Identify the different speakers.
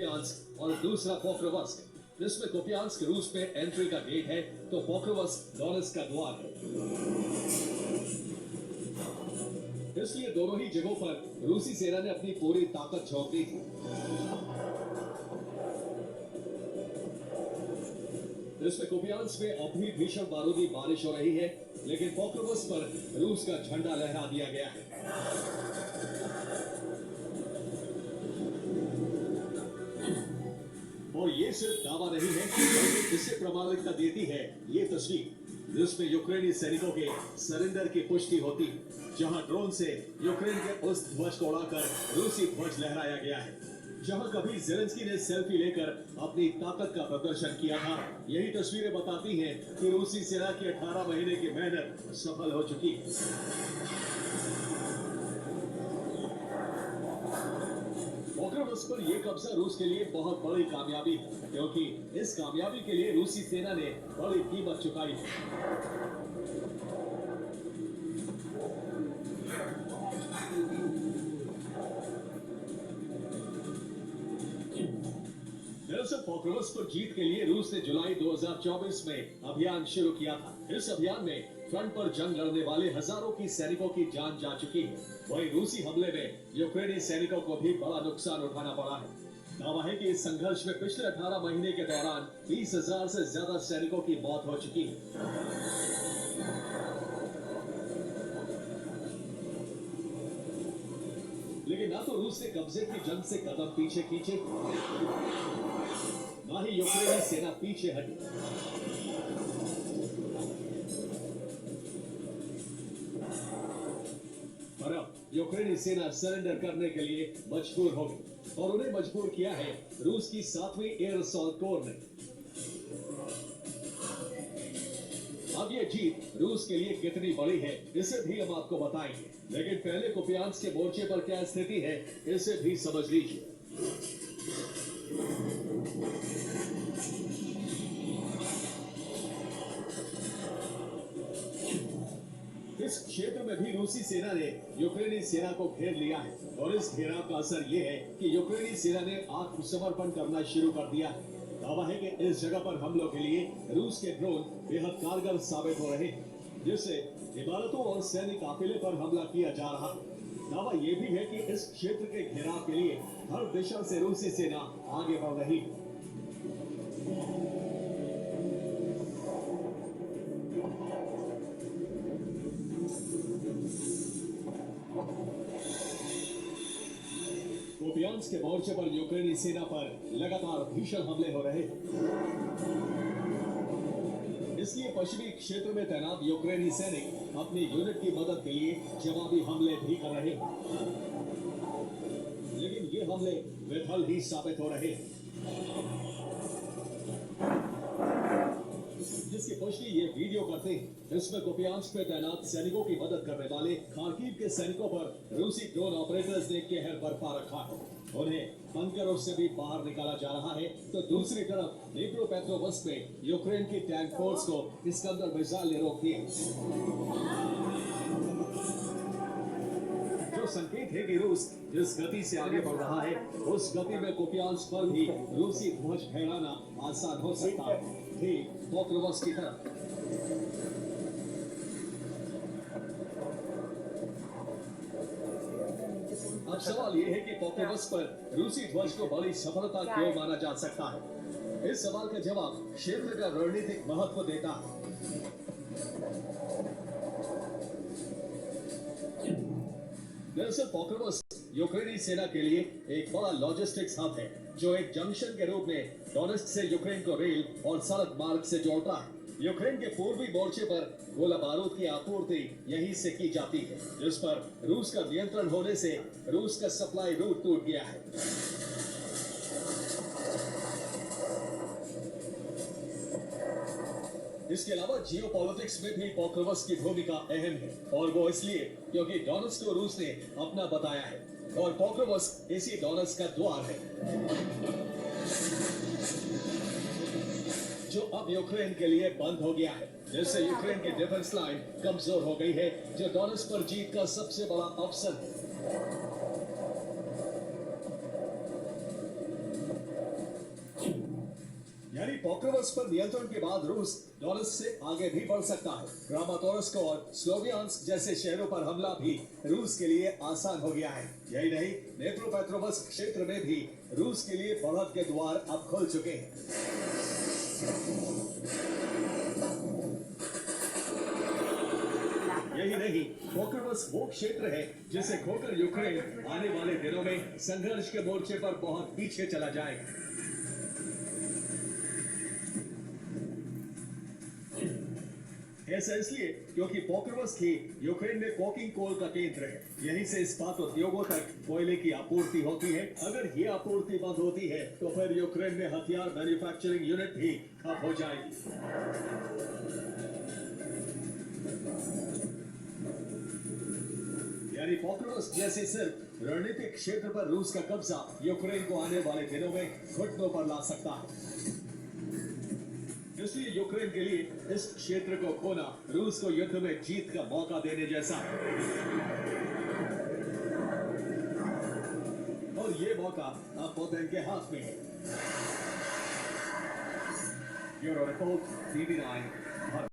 Speaker 1: Kupiansk और दूसरा Pokrovsk. जिसमें कुपियांस्क रूस में एंट्री का गेट है तो पोक्रोवस्क डोनेट्स्क का द्वार है। इसलिए दोनों ही जगहों पर रूसी सेना ने अपनी पूरी ताकत झोंक दी थी। इसमें कुपियांस्क में अब भी भीषण बारूदी बारिश हो रही है, लेकिन पोक्रोवस्क पर रूस का झंडा लहरा दिया गया है। और ये सिर्फ दावा नहीं है, बल्कि इससे प्रमाणिकता देती है ये तस्वीर, जिसमें यूक्रेनी सैनिकों के सरेंडर की पुष्टि होती है, जहां ड्रोन से यूक्रेन के उस ध्वज को उड़ाकर रूसी ध्वज लहराया गया है। जहां कभी ज़ेलेंस्की ने सेल्फी लेकर अपनी ताकत का प्रदर्शन किया था, यही तस्वीरें बताती हैं कि रूसी सेना की 18 महीने की मेहनत सफल हो चुकी है। पोक्रोवस्क पर यह कब्जा रूस के लिए बहुत बड़ी कामयाबी है, क्योंकि इस कामयाबी के लिए रूसी सेना ने बड़ी कीमत चुकाई है। दरअसल पोक्रोवस्क पर जीत के लिए रूस ने जुलाई 2024 में अभियान शुरू किया था। इस अभियान में फ्रंट पर जंग लड़ने वाले हजारों की सैनिकों की जान जा चुकी है। वहीं रूसी हमले में यूक्रेनी सैनिकों को भी बड़ा नुकसान उठाना पड़ा है। दावा है कि इस संघर्ष में पिछले 18 महीने के दौरान 20,000 से ज्यादा सैनिकों की मौत हो चुकी है। लेकिन ना तो रूस ने कब्जे की जंग से कदम पीछे खींचे, ना ही यूक्रेनी सेना पीछे हटी। पर अब यूक्रेनी सेना सरेंडर करने के लिए मजबूर हो गई, और उन्हें मजबूर किया है रूस की 7वीं एयर असॉल्ट कोर ने। अब ये जीत रूस के लिए कितनी बड़ी है, इसे भी हम आपको बताएंगे। लेकिन पहले कुपियांस्क के मोर्चे पर क्या स्थिति है, इसे भी समझ लीजिए। इस क्षेत्र में भी रूसी सेना ने यूक्रेनी सेना को घेर लिया है, और इस घेराव का असर ये है कि यूक्रेनी सेना ने आत्मसमर्पण करना शुरू कर दिया है। दावा है कि इस जगह पर हमलों के लिए रूस के ड्रोन बेहद कारगर साबित हो रहे हैं, जिससे इमारतों और सैन्य काफिले पर हमला किया जा रहा है। दावा यह भी है कि इस क्षेत्र के घेराव के लिए हर दिशा से रूसी सेना आगे बढ़ रही है। कुपियांस्क के मोर्चे पर यूक्रेनी सेना पर लगातार भीषण हमले हो रहे हैं। इसलिए पश्चिमी क्षेत्र में तैनात यूक्रेनी सैनिक अपनी यूनिट की मदद के लिए जवाबी हमले भी कर रहे हैं, लेकिन ये हमले विफल ही साबित हो रहे हैं। जिसकी पुष्टि ये वीडियो करते हैं, इसमें कुपियांस्क में तैनात सैनिकों की मदद करने वाले खार्किव के सैनिकों पर रूसी ड्रोन ऑपरेटर्स ने कहर बरपा रखा है। उन्हें बंकरों से भी बाहर निकाला जा रहा है, तो दूसरी तरफ ड्नीप्रोपेट्रोवस्क में यूक्रेन की टैंक फोर्स को इस्कंदर मिसाइल ने रोक दिया, जो संकेत है कि रूस जिस गति से आगे बढ़ रहा है, उस गति में कुपियांस्क पर भी रूसी ध्वज फहराना आसान हो सकता है, ठीक पोक्रोवस्क की तरह। अब सवाल यह है कि पोक्रोवस्क पर रूसी ध्वज को बड़ी सफलता क्यों माना जा सकता है। इस सवाल का जवाब क्षेत्र का रणनीतिक महत्व देता है। दरअसल पोक्रोवस्क यूक्रेनी सेना के लिए एक बड़ा लॉजिस्टिक्स हब है, जो एक जंक्शन के रूप में डोनेट्स्क से यूक्रेन को रेल और सड़क मार्ग से जोड़ता है। यूक्रेन के पूर्वी मोर्चे पर गोला बारूद की आपूर्ति यहीं से की जाती है, जिस पर रूस का नियंत्रण होने से रूस का सप्लाई रूट टूट गया है। इसके अलावा जियोपॉलिटिक्स में भी पोक्रोवस्क की भूमिका अहम है, और वो इसलिए क्योंकि डोनेट्स्क को रूस ने अपना बताया है, और पोक्रोवस्क इसी डोनेट्स्क का द्वार है, जो अब यूक्रेन के लिए बंद हो गया है, जिससे यूक्रेन की डिफेंस लाइन कमजोर हो गई है, जो डोनेट्स्क पर जीत का सबसे बड़ा अवसर है। पॉक्रोवस पर नियंत्रण के बाद रूस डॉनस से आगे भी बढ़ सकता है। क्रामाटोर्स्क और स्लोवियांस्क जैसे शहरों पर हमला भी रूस के लिए आसान हो गया है। यही नहीं, नेप्रोपेट्रोवस्क क्षेत्र में भी रूस के लिए बढ़त के द्वार अब खुल चुके हैं। यही नहीं, पॉक्रोवस वो क्षेत्र है जिसे खोकर यूक्रेन आने वाले दिनों में संघर्ष के मोर्चे पर बहुत पीछे चला जाएगा। ऐसा इसलिए क्योंकि पॉक्रोवस ही यूक्रेन में कोकिंग कोल का केंद्र है। यहीं से इस्पात उद्योगों तक कोयले की आपूर्ति होती है। अगर ये आपूर्ति बंद होती है तो फिर यूक्रेन में हथियार मैन्युफैक्चरिंग यूनिट भी ठप हो जाएगी। यानी पॉक्रोवस जैसे सिर्फ रणनीतिक क्षेत्र पर रूस का कब्जा यूक्रेन को आने वाले दिनों में घुटनों पर ला सकता है। इसलिए यूक्रेन के लिए इस क्षेत्र को खोना रूस को युद्ध में जीत का मौका देने जैसा है। और ये मौका अब पुतिन के हाथ में है। Bureau report, TV9।